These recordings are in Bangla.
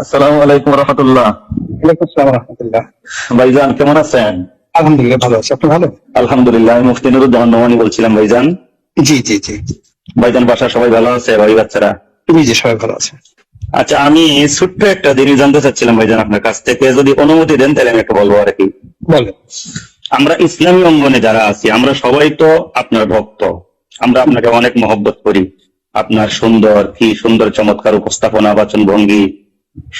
আসসালামু আলাইকুম রহমতুল্লাহ। ওয়ালাইকুম আসসালাম রহমতুল্লাহ। ভাইজান কেমন আছেন? আলহামদুলিল্লাহ ভালো আছি, আপনি ভালো? আলহামদুলিল্লাহ। আমি মুফতি নুরুজ্জামান নোমানী বলছিলাম ভাইজান। জি জি জি। ভাইজান বাসার সবাই ভালো আছে? ভাই বাচ্চারা? জি জি, সবাই ভালো আছে। আচ্ছা, আমি ছোট্ট একটা জিনিস জানতে চাচ্ছিলাম ভাইজান আপনার কাছ থেকে, যদি অনুমতি দেন তাহলে আমি একটা বলবো আর কি। বলেন। আমরা ইসলামী অঙ্গনে যারা আছি আমরা সবাই তো আপনার ভক্ত, আমরা আপনাকে অনেক মহব্বত করি। আপনার সুন্দর চমৎকার উপস্থাপনা, বাচন ভঙ্গি,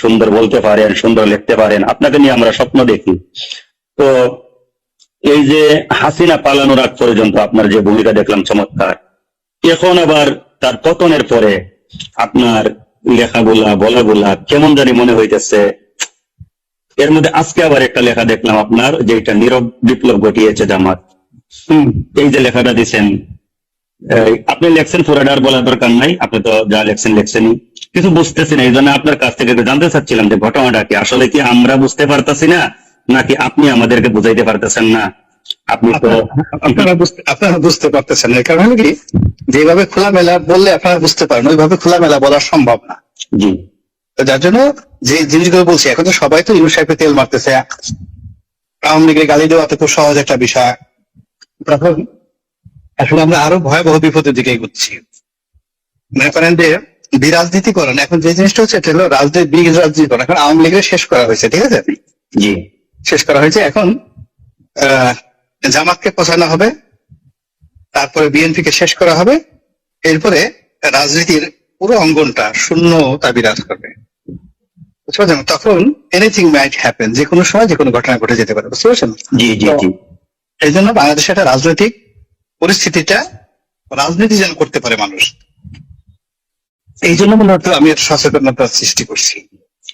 সুন্দর বলতে পারেন, সুন্দর লিখতে পারেন, আপনাকে নিয়ে আমরা স্বপ্ন দেখি। তো এই যে হাসিনা পালানোর আগ পর্যন্ত আপনার যে ভূমিকা দেখলাম চমৎকার, এখন আবার তার পতনের পরে আপনার লেখাগুলা বলাগুলা কেমন জানি মনে হইতেছে। এর মধ্যে আজকে আবার একটা লেখা দেখলাম আপনার, যে এটা নীরব বিপ্লব ঘটিয়েছে জামাত। এই যে লেখাটা দিচ্ছেন, আপনি লেখছেন, পুরাটার বলার দরকার নাই, আপনি তো যা লেখছেনই। কিছু বুঝতেছি না, এই জন্য আপনার কাছ থেকে একটু জানতে চাচ্ছিলাম যে ঘটনাটা কি, আসলে কি আমরা বুঝতে পারতাছি না নাকি আপনি আমাদেরকে বুঝাইতে পারতেছেন না? আপনি তো আপনারা বুঝতে পারতেছেন না, কারণ হলো কি, যেভাবে খোলামেলা বললে আপনারা বুঝতে পারেন, ওইভাবে খোলামেলা বলা সম্ভব না। জি। তো যার জন্য যে জিনিসগুলো বলছি, এখন তো সবাই তো ইউনুস সাহেবকে তেল মারতেছে, আওয়ামী লীগের গালি দেওয়া তো খুব সহজ একটা বিষয়। তখন আসলে আমরা আরো ভয়াবহ বিপদের দিকে এগোচ্ছি। মনে করেন যে বিরাজনীতি করেন, এখন যে জিনিসটা হচ্ছে এটা হলো রাজনীতি করেন। এখন আওয়ামী লীগের শেষ করা হয়েছে, ঠিক আছে? জি। শেষ করা হয়েছে, এখন জামাতকে পচানো হবে, তারপরে বিএনপি কে শেষ করা হবে, এরপরে রাজনীতির পুরো অঙ্গনটা শূন্যতা বিরাজ করবে। বুঝতে পারছেন? তখন এনিথিং মাইট হ্যাপেন, যে কোনো সময় যে কোনো ঘটনা ঘটে যেতে পারে। বুঝতে পারছেন? জি জি জি। এই জন্য বাংলাদেশে একটা রাজনৈতিক পরিস্থিতিটা রাজনীতি যেন করতে পারে মানুষ, এই জন্য মূলত আমি সচেতনতা সৃষ্টি করছি।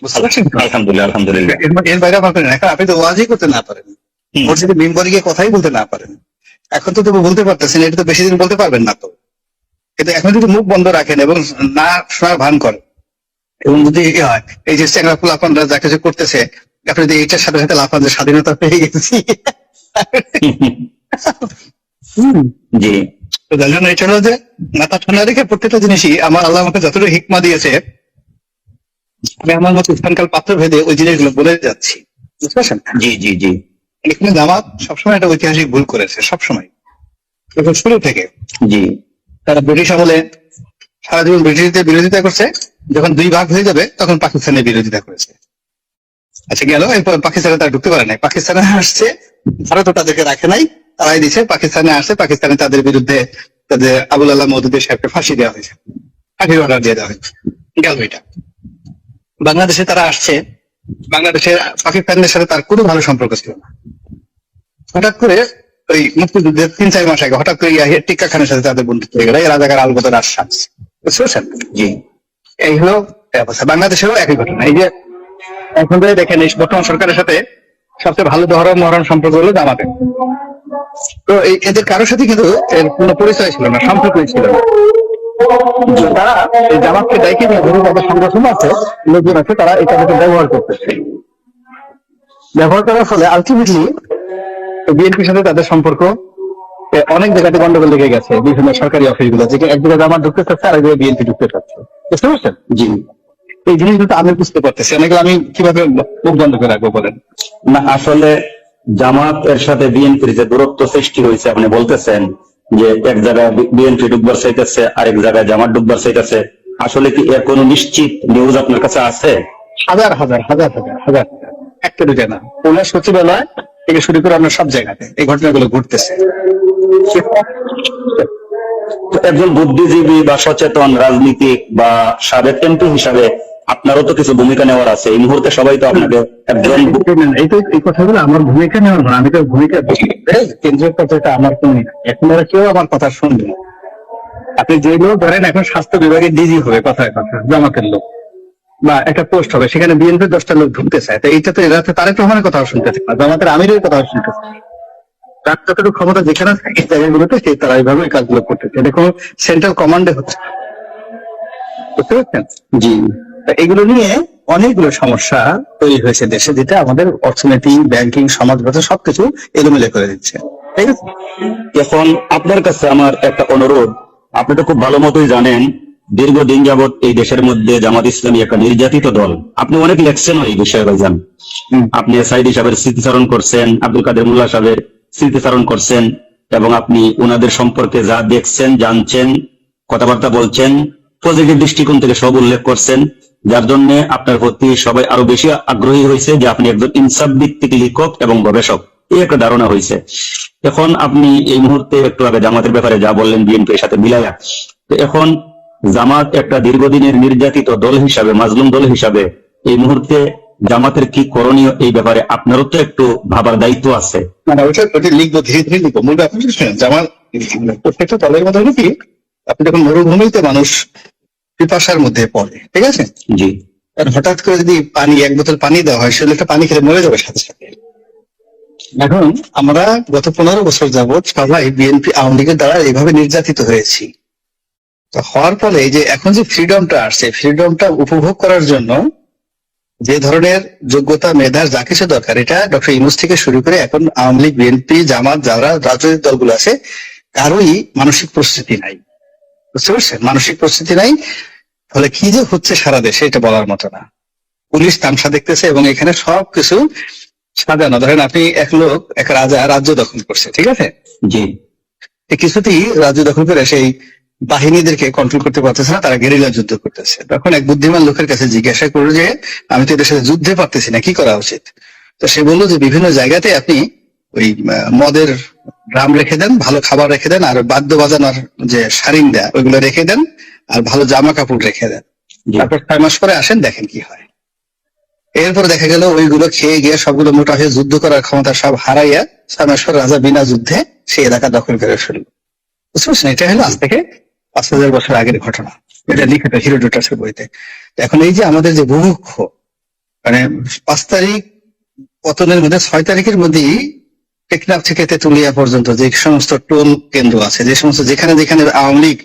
বুঝতে পারছেন? আলহামদুলিল্লাহ আলহামদুলিল্লাহ। এর বাইরে আমার করেন, এখন আপনি তো ওয়াজই করতে না পারেন, মসজিদে মিম্বরে গিয়ে কথাই বলতে না পারেন। এখন তো তবু বলতে পারতেছেন, এটা তো বেশি দিন বলতে পারবেন না তো। কিন্তু এখন যদি মুখ বন্ধ রাখেন এবং না শোনার ভান করেন, এবং যদি হয় এই যে চেংড়া পোলাপানরা যা কিছু করতেছে, আপনি যদি এইটার সাথে সাথে লাফান যে স্বাধীনতা পেয়ে গেছি। জি। তো যার জন্য এটা হলো যে মাথা ঠান্ডা রেখে প্রত্যেকটা জিনিসই আমার আল্লাহ আমাকে যতটুকু হিকমা দিয়েছে, আমি আমার মতো স্থানকাল পাত্র ভেদে ওই জিনিসগুলো বলে যাচ্ছি। বুঝতে পারছেন? জি জি জি। এখানে জামাত সবসময় একটা ঐতিহাসিক ভুল করেছে, সবসময়, এখন শুরু থেকে। জি। তারা ব্রিটিশ আমলে সারা জীবন ব্রিটিশদের বিরোধিতা করছে, যখন দুই ভাগ হয়ে যাবে তখন পাকিস্তানের বিরোধিতা করেছে। আচ্ছা, গেল, এরপর পাকিস্তানে তারা ঢুকতে পারে নাই, পাকিস্তানে আসছে, ভারত তাদেরকে রাখে নাই, তারাই দিচ্ছে। পাকিস্তানে আসছে, পাকিস্তানে তাদের বিরুদ্ধে তাদের আবুল আল্লাহ মওদুদের সাহেবকে ফাঁসি দেওয়া হয়েছে, ফাঁসির অর্ডার দিয়ে দেওয়া হয়েছে। গেল এটা। বাংলাদেশে তারা আসছে, বাংলাদেশের পাকিস্তানের সাথে তার কোনো ভালো সম্পর্ক ছিল না। হঠাৎ করে ওই মুক্তিযুদ্ধের 3-4 মাস আগে হঠাৎ করে টিক্কা খানের সাথে তাদের বন্ধুত্ব হয়ে গেল, এই রাজাকার আলবদর আশ্বাস। বুঝতে পারছেন? জি। এই হলো অবস্থা। বাংলাদেশেরও একই ঘটনা। এই যে এখন দেখেন, এই বর্তমান সরকারের সাথে সবচেয়ে ভালো মহরম সম্পর্ক হলো জামাতের। তো এদের কারোর সাথে কিন্তু এর কোনো পরিচয় ছিল না, সম্পর্কই ছিল না। তারা এই জামাতকে দায়িত্ব নিয়ে ধরুন তাদের সংগঠন আছে, লোকজন আছে, তারা এটাকে ব্যবহার করতেছে। ব্যবহার করার ফলে আলটিমেটলি বিএনপির সাথে তাদের সম্পর্ক অনেক জায়গাতে গন্ডগোল লেগে গেছে, বিভিন্ন সরকারি অফিসগুলো, যেখানে এক জায়গায় জামাত ঢুকতে চাচ্ছে, আরেক জায়গায় বিএনপি ঢুকতে চাচ্ছে। বুঝতে পারছেন? জি। এই জিনিসগুলো আমি বুঝতে পারতেছি, অনেকগুলো আমি কিভাবে মুখ বন্ধ করে রাখবো বলেন? না, আসলে জামাত এর সাথে বিএনপির যে দূরত্ব সৃষ্টি হয়েছে, আপনি বলতেছেন যে এক জায়গায় বিএনপি ডুববার চাইতেছে, আরেক জায়গায় জামাত ডুববার চাইতেছে, আসলে কি এর কোনো নিশ্চিত নিউজ আপনার কাছে আছে? হাজার হাজার হাজার হাজার হাজার, একটা দুটো না, পুলিশ সচিবালয় থেকে শুরু করে আপনার সব জায়গাতে এই ঘটনাগুলো ঘটতেছে। একজন বুদ্ধিজীবী বা সচেতন রাজনীতিক বা সাবেক এমপি হিসাবে আপনারও তো কিছু ভূমিকা নেওয়ার আছে। এই মুহূর্তে সবাই তো আপনাকে একজন, এই কথাগুলো আমার ভূমিকা নেওয়ার না, আমি তো ভূমিকা কেন্দ্রীয় পর্যায়ে আমার কোনই না, এখন ওরা কেউ আমার কথা শুনবে না। আপনি যে লোক ধরেন এখন স্বাস্থ্য বিভাগে ডিজি হবে, কথায় কথা জামাতের লোক, বা একটা পোস্ট হবে, সেখানে বিএনপির 10টা লোক ঢুকতে চায়, তো এইটা তো এরা তো তারেক রহমানের কথা শুনতেছে না, জামাতের আমিরের কথা শুনতেছে। তার যতটুকু ক্ষমতা যেখানে থাকে এই জায়গাগুলোতে তারা এইভাবে এই কাজগুলো করতেছে, এটা কোনো সেন্ট্রাল কমান্ডে হচ্ছে। বুঝতে পারছেন? জি। এগুলো নিয়ে অনেকগুলো সমস্যা তৈরি হয়েছে দেশে, যেটা আমাদের অর্থনীতি, ব্যাংকিং, সমাজ ব্যবস্থা সবকিছু এলোমেলো করে দিচ্ছে। ঠিক আছে? এখন আপনার কাছে আমার একটা অনুরোধ, আপনি তো খুব ভালো মতোই জানেন দীর্ঘদিন যাবৎ এই দেশের মধ্যে জামাত ইসলামী একটা নির্যাতিত দল। আপনি অনেক লেখছেন এই বিষয়ে ভাইজান। আপনি সাইদি সাহেবের স্মৃতিচারণ করছেন, আব্দুল কাদের মোল্লা সাহেবের স্মৃতিচারণ করছেন, এবং আপনি ওনাদের সম্পর্কে যা দেখছেন, জানছেন, কথাবার্তা বলছেন, পজিটিভ দৃষ্টিকোণ থেকে সব উল্লেখ করছেন, যার জন্য আপনার প্রতি সবাই আরো বেশি আগ্রহী হয়েছে যে আপনি একজন ইনসাফ ভিত্তিক লেখক এবং গবেষক, এই একটা ধারণা হয়েছে। এখন আপনি এই মুহূর্তে একটু আগে জামাতের ব্যাপারে যা বললেন বিএনপির সাথে মিলাইয়া, তো এখন জামাত একটা দীর্ঘদিনের নির্যাতিত দল হিসাবে, মাজলুম দল হিসাবে এই মুহূর্তে জামাতের কি করণীয়, এই ব্যাপারে আপনারও তো একটু ভাবার দায়িত্ব আছে। মানে ওটা লিখবো, ধীরে ধীরে লিখবো। মূল ব্যাপার হচ্ছে যে আমার প্রত্যেকটা দলের মধ্যে হলো কি, আপনি যখন মরুভূমিতে মানুষ পিপাসার মধ্যে পড়ে, ঠিক আছে, জি, আর হঠাৎ করে যদি পানি, এক বোতল পানি দেওয়া হয়, সে লোকটা পানি খেলে মরে যাবে সাথে সাথে। এখন আমরা গত 15 বছর যাবৎ সবাই বিএনপি আওয়ামী লীগের দ্বারা এইভাবে নির্যাতিত হয়েছি। তো হওয়ার ফলে এই যে এখন যে ফ্রিডমটা আসছে, ফ্রিডমটা উপভোগ করার জন্য যে ধরনের যোগ্যতা, মেধার যা কিছু দরকার, এটা ডক্টর ইউনূস থেকে শুরু করে এখন আওয়ামী লীগ, বিএনপি, জামাত, যারা রাজনৈতিক দলগুলো আছে, কারোই মানসিক প্রস্তুতি নাই। বুঝতে পারছেন? মানসিক প্রস্তুতি নাই। ফলে কি যে হচ্ছে সারা দেশে এটা বলার মতো না। পুলিশ তামসা দেখতেছে এবং এখানে সবকিছু সাজানো। ধরেন আপনি এক লোক, এক রাজা রাজ্য দখল করছে, ঠিক আছে, জি, কিছুতেই রাজ্য দখল করে সেই বাহিনীদেরকে কন্ট্রোল করতে পারতেছে না, তারা গেরিলা যুদ্ধ করতেছে। তখন এক বুদ্ধিমান লোকের কাছে জিজ্ঞাসা করলো যে আমি তো এদের সাথে যুদ্ধে পারতেছি না, কি করা উচিত? তো সে বললো যে বিভিন্ন জায়গাতে আপনি ওই মদের ড্রাম রেখে দেন, ভালো খাবার রেখে দেন, আর বাদ্য বাজানোর যে সারিন দেয়া ওইগুলো রেখে দেন, আর ভালো জামা কাপড় রেখে দেন। জি, তারপর 6 মাস পরে আসেন, দেখেন কি হয়। এরপরে দেখা গেল ওইগুলো খেয়ে গিয়ে সবগুলো মোটা হয়ে যুদ্ধ করার ক্ষমতা সব হারাইয়া 6 মাস পর রাজা বিনা যুদ্ধে সেই এলাকা দখল করে ফেলল। বুঝতে পারছেন? এটা হলো আজ থেকে 5000 বছর আগের ঘটনা। এটা লিখিত হিরোডোটাসের বইতে। এখন এই যে আমাদের যে বুভুক্ষ, মানে 5 তারিখ পতনের মধ্যে 6 তারিখের মধ্যেই টেকনাফ থেকে তেতুলিয়া পর্যন্ত যে সমস্ত টোল কেন্দ্র আছে, যে সমস্ত যেখানে যেখানে আওয়ামী লীগ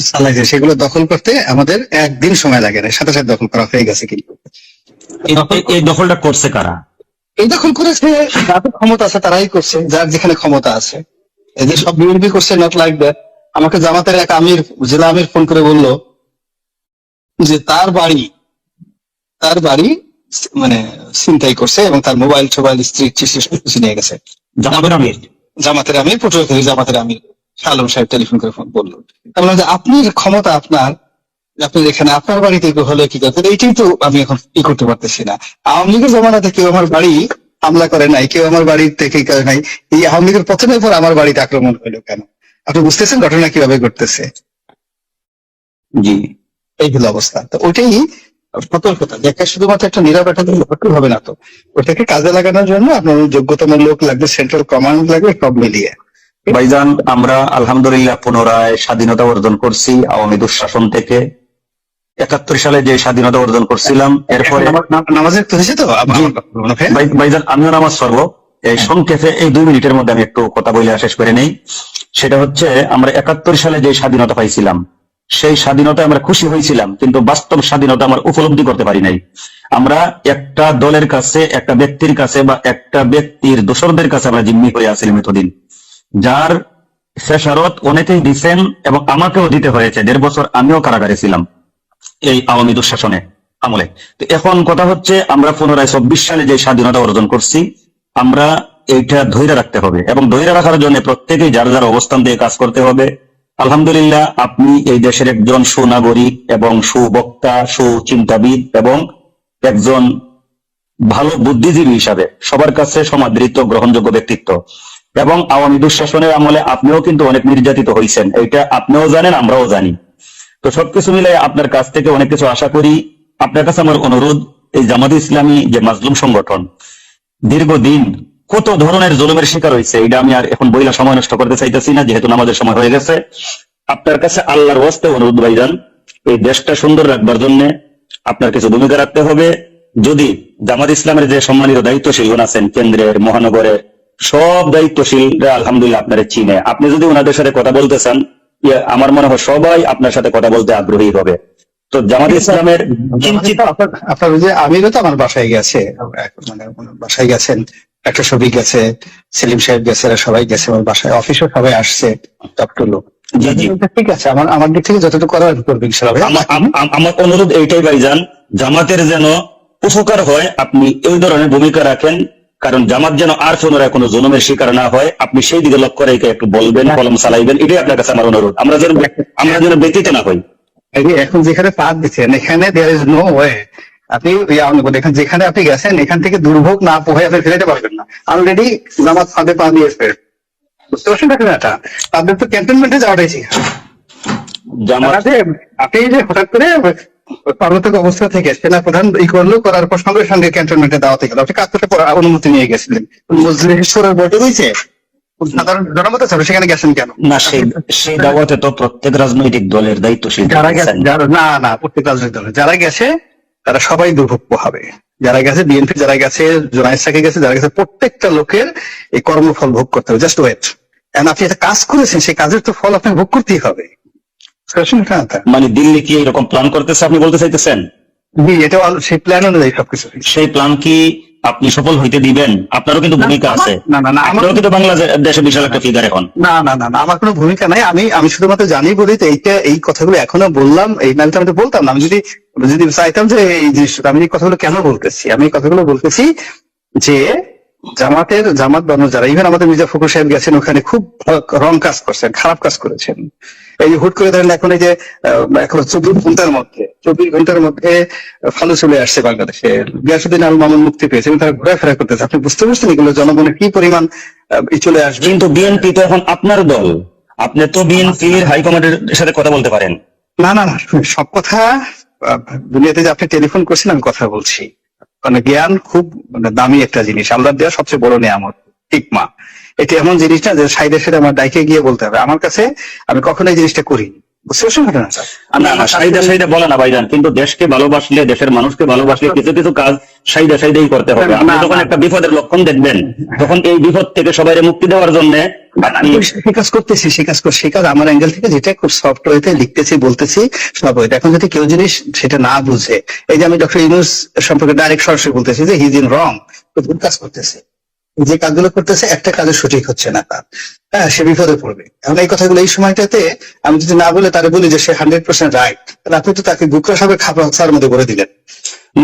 চালাইছে, সেগুলো দখল করতে আমাদের একদিন সময় লাগে না, সাথে সাথে দখল করা হয়ে গেছে। কিন্তু এই দখলটা করছে কারা? এই দখল করেছে যাদের ক্ষমতা আছে, তারাই করছে, যার যেখানে ক্ষমতা আছে। এই যে সব বিএনপি করছে, নট লাইক দ্যাট। আমাকে জামাতের এক আমির, জেলা আমির ফোন করে বলল যে তার বাড়ি মানে ছিনতাই করছে এবং তার মোবাইল টোবাইল, স্ত্রী সবকিছু নিয়ে গেছে। জামাতের আমির, পটুয়াখালী জামাতের আমির আলম সাহেব টেলিফোন করে বললো। তার মানে যে আপনি ক্ষমতা আপনার, আপনি এখানে আপনার বাড়িতে হলে কি করতেন, এইটাই তো আমি এখন কি করতে পারতেছি না। আওয়ামী লীগের জমানাতে কেউ আমার বাড়ি হামলা করে নাই, কেউ আমার বাড়ি থেকে করে নাই। এই আওয়ামী লীগের পতনের পর আমার বাড়িতে আক্রমণ হলো কেন? আপনি বুঝতেছেন ঘটনা কিভাবে ঘটতেছে? জি, এইগুলো অবস্থা। তো ওইটাই সতর্কতা, যে শুধুমাত্র একটা নীরব একটা ঘটনা হবে না, তো ওটাকে কাজে লাগানোর জন্য আপনার যোগ্যতম লোক লাগবে, সেন্ট্রাল কমান্ড লাগবে, সব মিলিয়ে। ভাইজান, আমরা আলহামদুলিল্লাহ পুনরায় স্বাধীনতা অর্জন করছি আওয়ামী দুঃশাসন থেকে। 71 সালে যে স্বাধীনতা অর্জন করছিলাম, এরপরে নামাজের তো হয়েছে তো ভাইজান, আমিও নামাজ পড়বো। এই সংক্ষেপে এই 2 মিনিটের মধ্যে আমি একটু কথা বলে শেষ করে নেই। সেটা হচ্ছে, আমরা 71 সালে যে স্বাধীনতা পাইছিলাম, সেই স্বাধীনতায় আমরা খুশি হয়েছিলাম, কিন্তু বাস্তব স্বাধীনতা আমরা উপলব্ধি করতে পারি নাই। আমরা একটা দলের কাছে, একটা ব্যক্তির কাছে, বা একটা ব্যক্তির দোসরদের কাছে আমরা জিম্মি করে আসছিলাম এতদিন, যার শেষারত অনেকেই দিচ্ছেন এবং আমাকেও দিতে হয়েছে। 1.5 বছর আমিও কারাগারে ছিলাম এই আওয়ামী দুঃশাসনে আমলে। তো এখন কথা হচ্ছে, আমরা পুনরায় 24 সালে যে স্বাধীনতা অর্জন করছি, আমরা এইটা ধৈর্য রাখতে হবে, এবং ধৈর্য রাখার জন্য প্রত্যেকেই যার যার অবস্থান দিয়ে কাজ করতে হবে। আলহামদুলিল্লাহ, আপনি এই দেশের একজন সুনাগরিক এবং সুবক্তা, সুচিন্তাবিদ এবং একজন ভালো বুদ্ধিজীবী হিসাবে সবার কাছে সমাদৃত গ্রহণযোগ্য ব্যক্তিত্ব। এবং আওয়ামী দুঃশাসনের আমলে আপনিও কিন্তু অনেক নির্যাতিত হয়েছেন, এটা আপনিও জানেন, আমরাও জানি। তো সবকিছু মিলে আপনার কাছ থেকে অনেক কিছু আশা করি। আপনার কাছে আমার অনুরোধ, এই জামাত ইসলামী যে মাজলুম সংগঠন, দীর্ঘদিন কত ধরনের জুলুমের শিকার হয়েছে, এটা আমি আর এখন বইলা সময় নষ্ট করতে চাইতেছি না, যেহেতু নামাজের সময় হয়ে গেছে। আপনার কাছে আল্লাহর ওয়াস্তে অনুরোধ ভাইজান, এই দেশটা সুন্দর রাখবার জন্য আপনার কিছু ভূমিকা রাখতে হবে। যদি জামাত ইসলামের যে সম্মানিত দায়িত্বশীলগণ আছেন, কেন্দ্রের, মহানগরের সব দায়িত্বশীলরা আলহামদুলিল্লাহ আপনারা চিনে, আপনি যদি ওনাদের সাথে কথা বলতে চান, আমার মনে হয় সবাই আপনার সাথে কথা বলতে আগ্রহী হবে। তো জামাত ইসলামের কিঞ্চিত আপনার যে আমিরও তো আমার বাসায় গেছে, মানে বাসায় গেছেন, একটা শফিক গেছে, সেলিম সাহেব গেছে, সবাই গেছে আমার বাসায়, অফিসও সবাই আসছে, টপটো লোক। জি জি। ঠিক আছে, আমার দিক থেকে যতটুকু করার করবে ইনশাআল্লাহ ভাইয়া। আমার অনুরোধ এইটাই ভাইজান, জামাতের যেন উপকার হয়, আপনি এই ধরনের ভূমিকা রাখেন, কারণ জামাত যেন আর পুনরায় কোনো জুলুমের শিকার না হয়, আপনি সেই দিকে লক্ষ্য রেখে একটু বলবেন, কলম চালাইবেন, এটাই আপনার কাছে আমার অনুরোধ। আমরা যেন ব্যতীত না হই। এই যে এখন যেখানে পা দিচ্ছেন এখানে দেয়ার ইজ নো ওয়ে, আপনি দেখেন যেখানে আপনি গেছেন এখান থেকে দুর্ভোগ না পোহায় আপনি ফেরাতে পারবেন না। অলরেডি জামাত ফাঁদে পা দিয়েছে, বুঝতে পারছেন না? তাদের তো ক্যান্টনমেন্টে যাওয়াটাই ঠিক। জামাত আপনি যে হঠাৎ করে পার্বত্য অবস্থা থেকে সেনাপ্রধান করার পর সঙ্গে সঙ্গে ক্যান্টনমেন্টে দাওয়াতে গেল, আপনি কাজ করতে অনুমতি নিয়ে গেছিলেন, মজলিসের বৈঠক হয়েছে, সাধারণ জনমত আছে, সেখানে গেছেন কেন? না, সেই দাওয়াতে তো প্রত্যেক রাজনৈতিক দলের দায়িত্বশীল যারা গেছে, না প্রত্যেক রাজনৈতিক দল যারা গেছে তারা সবাই দুর্ভোগ পোহাবে। যারা গেছে বিএনপি, যারা গেছে জোনায়েদ সাকি গেছে, যারা গেছে প্রত্যেকটা লোকের এই কর্মফল ভোগ করতে হবে। জাস্ট ওয়েট, আপনি একটা কাজ করেছেন, সেই কাজের তো ফল আপনাকে ভোগ করতেই হবে। মানে দিল্লি কি এরকম প্ল্যান করতেছে আপনি বলতে চাইতেছেন? এটা সেই প্ল্যান অনুযায়ী সবকিছু। সেই প্ল্যান কি আপনি সফল হইতে দিবেন? আপনারও কিন্তু ভূমিকা আছে। না, আমারও কিন্তু বাংলাদেশে বিশাল একটা ফিগার এখন। না, আমার কোনো ভূমিকা নাই। আমি শুধুমাত্র জানি বলি তো এই কথাগুলো এখনো বললাম। এই নামটা আমি তো বলতাম না। আমি যদি চাইতাম যে এই জিনিসটা, আমি এই কথাগুলো কেন বলতেছি, আমি এই কথাগুলো বলতেছি যে জামাত বানানো যারা, ইভেন আমাদের মির্জা ফখরুল সাহেব গেছেন ওখানে, খুব রং কাজ করছেন, খারাপ কাজ করেছেন। এই যে হুট করে ধরেন এখন এই যে এখন 24 ঘন্টার মধ্যে ভালো চলে আসছে বাংলাদেশে, গিয়াসউদ্দিন আল মামুন মুক্তি পেয়েছে, তারা ঘোরাফেরা করতেছে। আপনি বুঝতে পারছেন এগুলো জনগণের কি পরিমাণ চলে আসবে? কিন্তু বিএনপি তো এখন আপনার দল, আপনি তো বিএনপির হাইকমান্ডের সাথে কথা বলতে পারেন। না, সব কথা দুনিয়াতে যে আপনি টেলিফোন করছেন আমি কথা বলছি, মানে জ্ঞান খুব দামি একটা জিনিস, আল্লাহর দেওয়া সবচেয়ে বড় নিয়ামত, হিকমা। এটা এমন জিনিস না যে সাইডে সাইডে আমার ডাইকে গিয়ে বলতে হবে। আমার কাছে আমি কখনো এই জিনিসটা করি, বুঝতে পারছেন না? না, সাইডে বলে না ভাইজান, কিন্তু দেশকে ভালোবাসলে, দেশের মানুষকে ভালোবাসলে কিছু কিছু কাজ সাইডেই করতে হবে। আপনি যখন একটা বিপদের লক্ষণ দেখবেন, তখন এই বিপদ থেকে সবাই মুক্তি দেওয়ার জন্য সে কাজ করতেছি, সে কাজ আমার অ্যাঙ্গেল থেকে যেটা খুব সফট ওয়েতে লিখতেছি, বলতেছি সব ওয়েতে। এখন যদি কেউ জিনিস সেটা না বুঝে, এই যে আমি ডক্টর ইউনূস সম্পর্কে ডাইরেক্ট সরাসরি বলতেছি যে হি ইজ ইন রং, তো ভুল কাজ করতেছে, যে কাজগুলো করতেছে একটা কাজে সঠিক হচ্ছে না তার, হ্যাঁ, সে বিপদে পড়বে। এখন এই কথাগুলো এই সময়টাতে আমি যদি না বলে তারা বলি যে সে 100% রাইট, তাহলে আপনি তো তাকে বুকরা সাহেবের খাপড়ার মধ্যে করে দিলেন।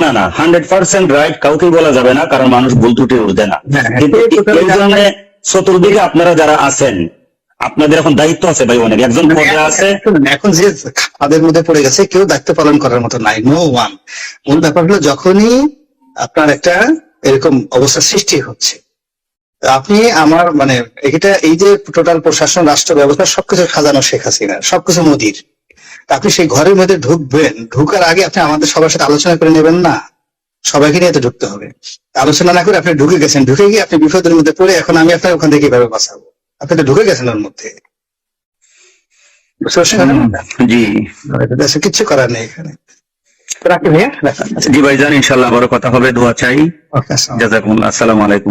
না 100% রাইট কাউকেই বলা যাবে না, কারণ মানুষ ভুল ত্রুটি উঠবে না। কিন্তু এই জন্য চতুর্দিকে আপনারা যারা আছেন, আপনাদের এখন দায়িত্ব আছে ভাই, অনেক একজন পদে আছে। এখন যে তাদের মধ্যে পড়ে গেছে কেউ দায়িত্ব পালন করার মতো নাই, নো ওয়ান। মূল ব্যাপার হলো যখনই আপনার একটা এরকম অবস্থা সৃষ্টি হচ্ছে, আপনি আমার মানে এটা এই যে টোটাল প্রশাসন, রাষ্ট্র ব্যবস্থা সবকিছু সাজানো শেখ হাসিনা, সবকিছু মোদির। আপনি সেই ঘরের মধ্যে ঢুকবেন, ঢুকার আগে আপনি আমাদের সবার সাথে আলোচনা করে নেবেন না? সবাইকে নিয়ে তো ঢুকতে হবে। আলোচনা না করে আপনি ঢুকে গেছেন, ঢুকে গিয়ে আপনি বিপদের মধ্যে পড়ে এখন আমি আপনার ওখান থেকে কিভাবে বাঁচাবো? আপনি তো ঢুকে গেছেন ওর মধ্যে, জি কিচ্ছু করার নেই এখানে। রাখি ভাইয়া, জি ভাইজান, ইনশাল্লাহ আবারও কথা হবে, দোয়া চাই। জাযাকুমুল্লাহ, আসসালামু আলাইকুম।